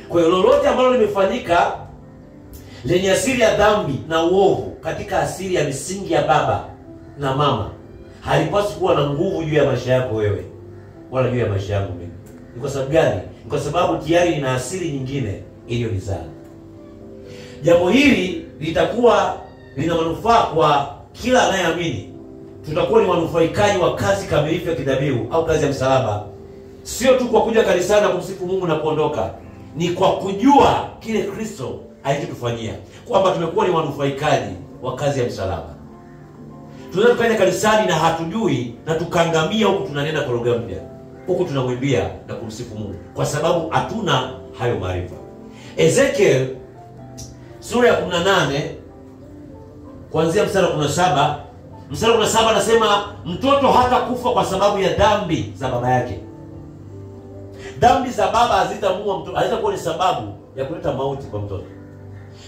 Kwa hiyo lolote ambalo limefanyika lenye asili ya dhambi na uovu katika asili ya misingi ya baba na mama, halipaswi kuwa na nguvu juu ya maisha yako wewe wala juu ya maisha yangu mimi. Ni kwa sababu gani? Ni kwa sababu tayari ina asili nyingine iliyolizaa. Jambo hili litakuwa lina manufaa kwa kila anayeamini. Tutakuwa ni wanufaikaji wa kazi kamilifu ya kidhabihu au kazi ya msalaba, sio tu kwa kuja kanisani na kumsifu Mungu na kuondoka. Ni kwa kujua kile Kristo alichotufanyia, kwamba tumekuwa ni wanufaikaji wa kazi ya msalaba. Tunaweza tukaenda kanisani na hatujui, na tukaangamia huku tunanena koroga mpya, huku tunamwimbia na kumsifu Mungu, kwa sababu hatuna hayo maarifa. Ezekiel sura ya 18 kuanzia mstari wa 17. Mstari wa 17 anasema mtoto hata kufa kwa sababu ya dhambi za baba yake. Dhambi za baba hazitamuua mtoto, hazitakuwa ni sababu ya kuleta mauti kwa mtoto.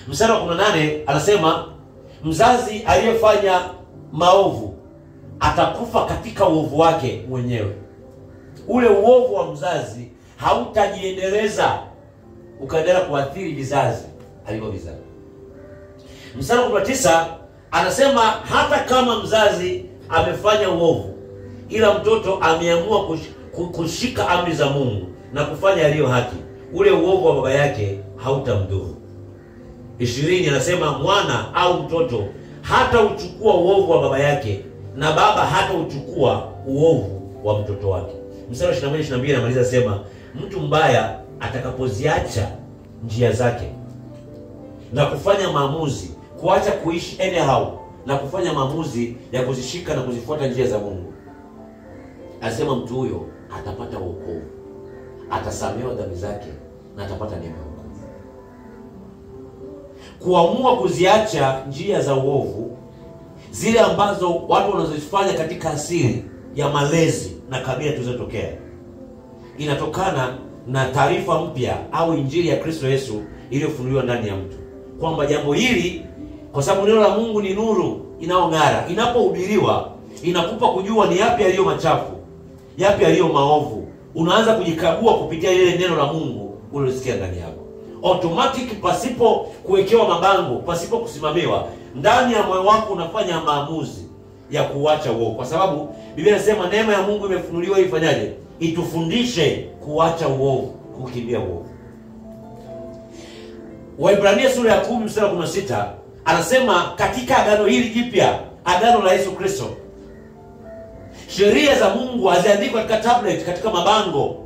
Mstari wa 18 anasema mzazi aliyefanya maovu atakufa katika uovu wake mwenyewe. Ule uovu wa mzazi hautajiendeleza ukaendelea kuathiri vizazi alivyovizaa. Mstari wa 19 anasema hata kama mzazi amefanya uovu, ila mtoto ameamua kushika amri za Mungu na kufanya yaliyo haki, ule uovu wa baba yake hautamdhuru. 20 anasema mwana au mtoto hata uchukua uovu wa baba yake, na baba hata uchukua uovu wa mtoto wake. Mstari wa 21-22 anamaliza sema mtu mbaya atakapoziacha njia zake na kufanya maamuzi, kuacha kuishi anyhow na kufanya maamuzi ya kuzishika na kuzifuata njia za Mungu, anasema mtu huyo atapata wokovu, atasamehewa dhambi zake na atapata neema ya wokovu. Kuamua kuziacha njia za uovu, zile ambazo watu wanazozifanya katika asili ya malezi na kabila tulizotokea, inatokana na taarifa mpya au injili ya Kristo Yesu iliyofunuliwa ndani ya mtu, kwamba jambo hili, kwa sababu neno la Mungu ni nuru inaong'ara, inapohubiriwa inakupa kujua ni yapi yaliyo machafu, yapi yaliyo maovu. Unaanza kujikagua kupitia ile neno la Mungu ulilosikia ndani yako. Automatic, pasipo kuwekewa mabango, pasipo kusimamiwa, ndani ya moyo wako unafanya maamuzi ya kuacha uovu, kwa sababu Biblia inasema neema ya Mungu imefunuliwa ifanyaje? Itufundishe kuacha uovu, kukimbia uovu. Waebrania sura ya 10 mstari wa 16 anasema katika agano hili jipya, agano la Yesu Kristo, sheria za Mungu haziandikwa katika tablet, katika mabango.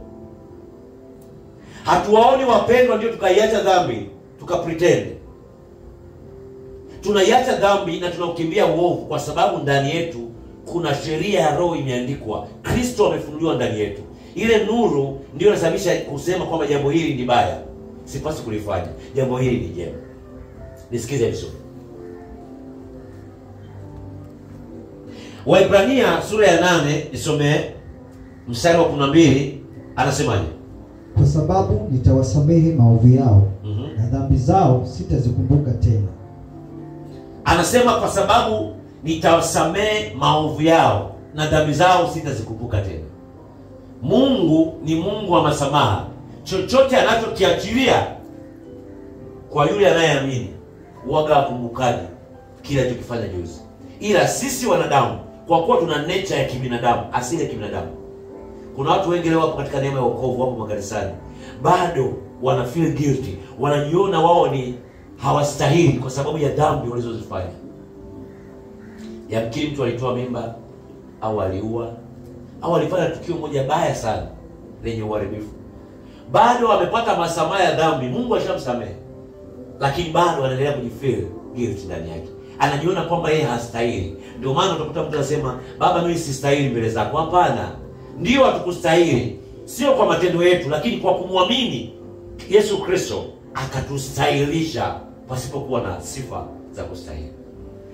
Hatuwaoni wapendwa ndio tukaiacha dhambi, tukapretend. Tunaiacha dhambi na tunaukimbia uovu kwa sababu ndani yetu kuna sheria ya Roho imeandikwa. Kristo amefunuliwa ndani yetu. Ile nuru ndio inasababisha kusema kwamba jambo hili ni baya, sipaswi kulifanya. Jambo hili ni jema. Nisikize vizuri. Waebrania sura ya 8 nisomee mstari wa 12, anasemaje? Kwa sababu nitawasamehe maovu yao, na dhambi zao sitazikumbuka tena. Anasema kwa sababu nitawasamehe maovu yao na dhambi zao sitazikumbuka tena. Mungu ni Mungu wa masamaha. Chochote anachokiachilia kwa yule anayeamini, huaga akumbukaji kila alichokifanya juzi. Ila sisi wanadamu, kwa kuwa tuna nature ya kibinadamu, asili ya kibinadamu, kuna watu wengi leo wapo katika neema ya wokovu, wapo makanisani, bado wana feel guilty, wanajiona wao ni hawastahili kwa sababu ya dhambi walizozifanya. Yamkini mtu alitoa mimba, au aliua, au alifanya tukio moja baya sana lenye uharibifu. Bado amepata masamaha ya dhambi, Mungu ashamsamehe, lakini bado anaendelea kujifeel guilty ndani yake. Anajiona kwamba yeye hastahili. Ndio maana utakuta mtu anasema, baba mimi sistahili mbele zako. Hapana. Ndio hatukustahili, sio kwa matendo yetu, lakini kwa kumwamini Yesu Kristo akatustahilisha pasipokuwa na sifa za kustahili.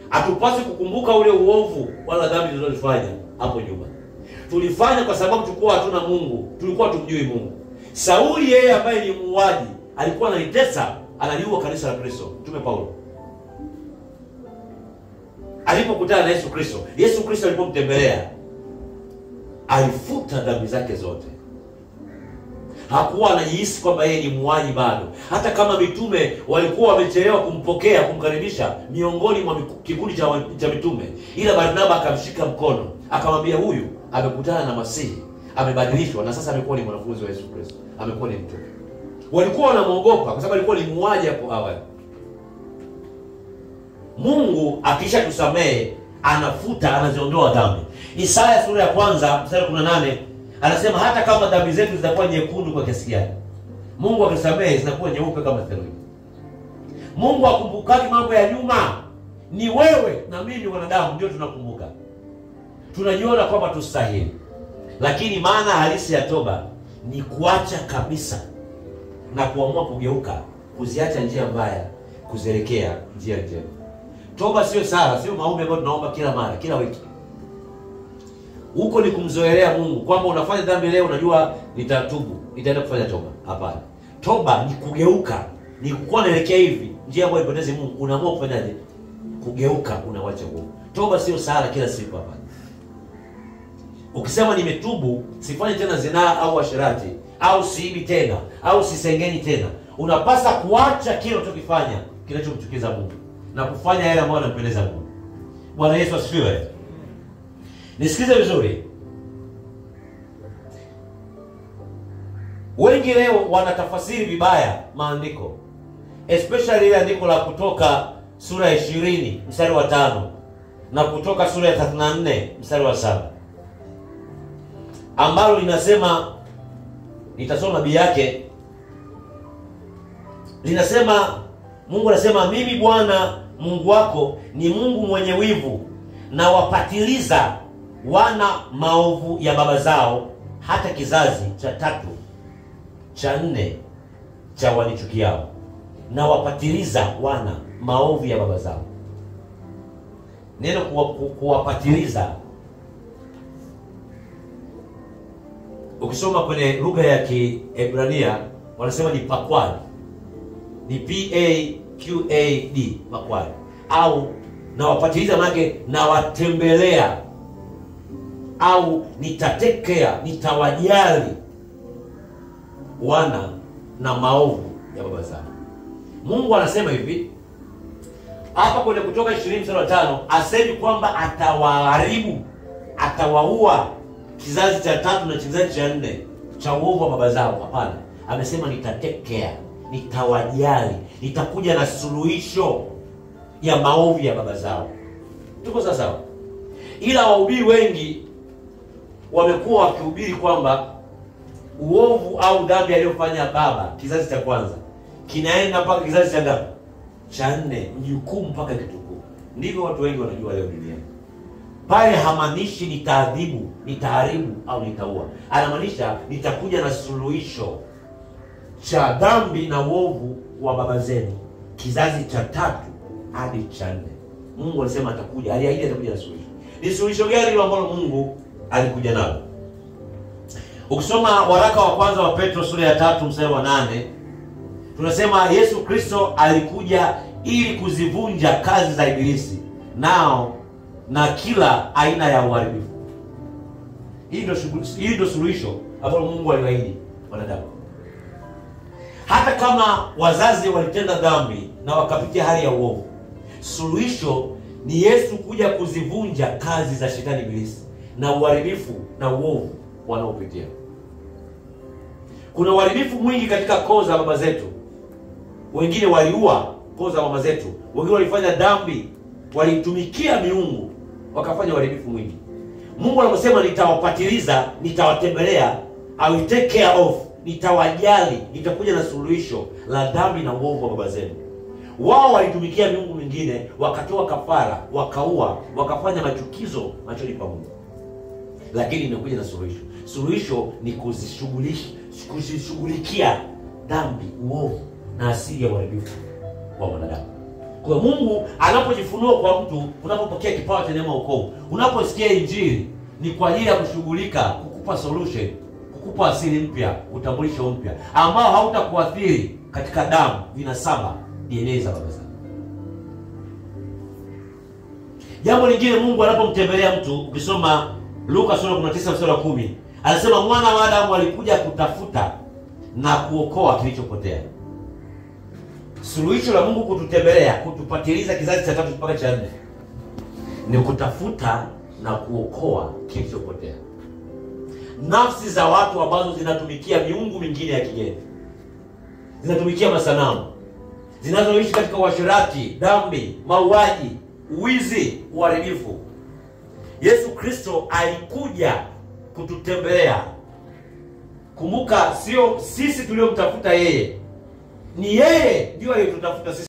Hatupaswi kukumbuka ule uovu wala dhambi tulizofanya hapo nyuma. Tulifanya kwa sababu tulikuwa hatuna Mungu, tulikuwa tumjui Mungu. Sauli, yeye ambaye ni muuaji, alikuwa analitesa, analiua kanisa la Kristo. Mtume Paulo alipokutana na Yesu Kristo, Yesu Kristo alipomtembelea, alifuta dhambi zake zote. hakuwa anajihisi kwamba yeye ni muuaji bado. Hata kama mitume walikuwa wamechelewa kumpokea, kumkaribisha miongoni mwa kikundi cha mitume, ila Barnaba akamshika mkono, akamwambia huyu amekutana na Masihi, amebadilishwa na sasa amekuwa ni mwanafunzi wa Yesu Kristo, amekuwa ni mtume. Walikuwa wanamwogopa kwa sababu alikuwa ni muuaji hapo awali. Mungu akisha tusamehe, anafuta, anaziondoa dhambi. Isaya sura ya 1 mstari 18 anasema hata kama dhambi zetu zitakuwa nyekundu kwa kiasi gani, Mungu akisamehe zinakuwa nyeupe kama theluji. Mungu akumbukaji mambo ya nyuma. Ni wewe na mimi wanadamu ndio tunakumbuka. Tunajiona kwamba tustahili. Lakini maana halisi ya toba ni kuacha kabisa na kuamua kugeuka, kuziacha njia mbaya, kuzielekea njia njema. Toba sio sala, sio maombi ambayo tunaomba kila mara, kila wiki. Huko ni kumzoelea Mungu kwamba unafanya dhambi leo, unajua nitatubu, nitaenda kufanya toba. Hapana. Toba ni kugeuka, ni kuwa naelekea hivi, njia ambayo ipendeze Mungu. Unaamua kufanyaje? Kugeuka, unawacha Mungu. Toba sio sala kila siku, hapana. Ukisema nimetubu, sifanyi tena zinaa au asherati, au siibi tena, au sisengeni tena, unapasa kuacha kile unachokifanya kinachomchukiza Mungu na kufanya yale ambayo yanampendeza Mungu. Bwana Yesu asifiwe. Nisikize vizuri. Wengi leo wanatafasiri vibaya maandiko, especially ile andiko la Kutoka sura ya 20 mstari wa 5 na Kutoka sura ya 34 mstari wa 7, ambalo linasema, nitasoma nabii yake, linasema, Mungu anasema, mimi Bwana Mungu wako ni Mungu mwenye wivu, na wapatiliza wana maovu ya baba zao hata kizazi cha 3 cha 4 cha wanichukiao. Na wapatiliza wana maovu ya baba zao. Neno kuwapatiliza, ukisoma kwenye lugha ya Kiebrania wanasema ni pakwad, ni PAQAD, pakwad. Au na wapatiliza manake na watembelea, au nitatekea, nitawajali wana na maovu ya baba zao. Mungu anasema hivi hapa kwenye Kutoka 20 mstari wa 5, asemi kwamba atawaharibu, atawaua kizazi cha 3 na kizazi cha 4 cha uovu wa baba zao. Hapana, amesema nitatekea, nitawajali, nitakuja na suluhisho ya maovu ya baba zao. Tuko sawa? Ila wahubiri wengi wamekuwa wakihubiri kwamba uovu au dhambi aliyofanya baba kizazi cha kwanza kinaenda mpaka kizazi cha ngapi? Cha 4, mjukuu mpaka kitukuu. Ndivyo watu wengi wanajua leo duniani. Pale hamaanishi nitaadhibu, nitaharibu au nitaua. Anamaanisha nitakuja na suluhisho cha dhambi na uovu wa baba zenu kizazi cha 3 hadi cha 4. Mungu alisema atakuja, aliahidi atakuja na suluhisho. Ni suluhisho gani hilo ambalo Mungu alikuja nalo? Ukisoma waraka wa kwanza wa Petro sura ya 3 mstari wa 8, tunasema Yesu Kristo alikuja ili kuzivunja kazi za Ibilisi nao na kila aina ya uharibifu. Hii ndio suluhisho ambalo Mungu aliahidi wanadamu. Hata kama wazazi walitenda dhambi na wakapitia hali ya uovu, suluhisho ni Yesu kuja kuzivunja kazi za shetani Ibilisi na uharibifu na uovu wanaopitia. Kuna uharibifu mwingi katika koo za baba zetu. Wengine waliua koo za mama zetu, wengine walifanya dhambi, walitumikia miungu, wakafanya uharibifu mwingi. Mungu anaposema nitawapatiliza, nitawatembelea, I will take care of, nitawajali, nitakuja na suluhisho la dhambi na uovu wa baba zenu. Wao walitumikia miungu mingine, wakatoa kafara, wakaua, wakafanya machukizo machoni pa Mungu. Lakini nimekuja na suluhisho. Suluhisho ni kuzishughulikia dhambi, uovu na asili ya uharibifu wa wanadamu. Kwa Mungu anapojifunua kwa mtu, unapopokea kipawa cha neema wokovu, unaposikia injili, ni kwa ajili ya kushughulika, kukupa solution, kukupa asili mpya, utambulisho mpya ambao hautakuathiri katika damu, vinasaba, DNA za baba zako. Jambo lingine, Mungu anapomtembelea mtu, ukisoma Luka sura 19 mstari wa 10, anasema mwana wa Adamu alikuja kutafuta na kuokoa kilichopotea. Suluhisho la Mungu kututembelea, kutupatiliza kizazi cha 3 mpaka cha 4 ni kutafuta na kuokoa kilichopotea. Nafsi za watu ambazo zinatumikia miungu mingine ya kigeni, zinatumikia masanamu, zinazoishi katika uasherati, dhambi, mauaji, uwizi, uharibifu. Yesu Kristo alikuja kututembelea. Kumbuka, sio sisi tuliomtafuta yeye, ni yeye ndio aliyetutafuta sisi.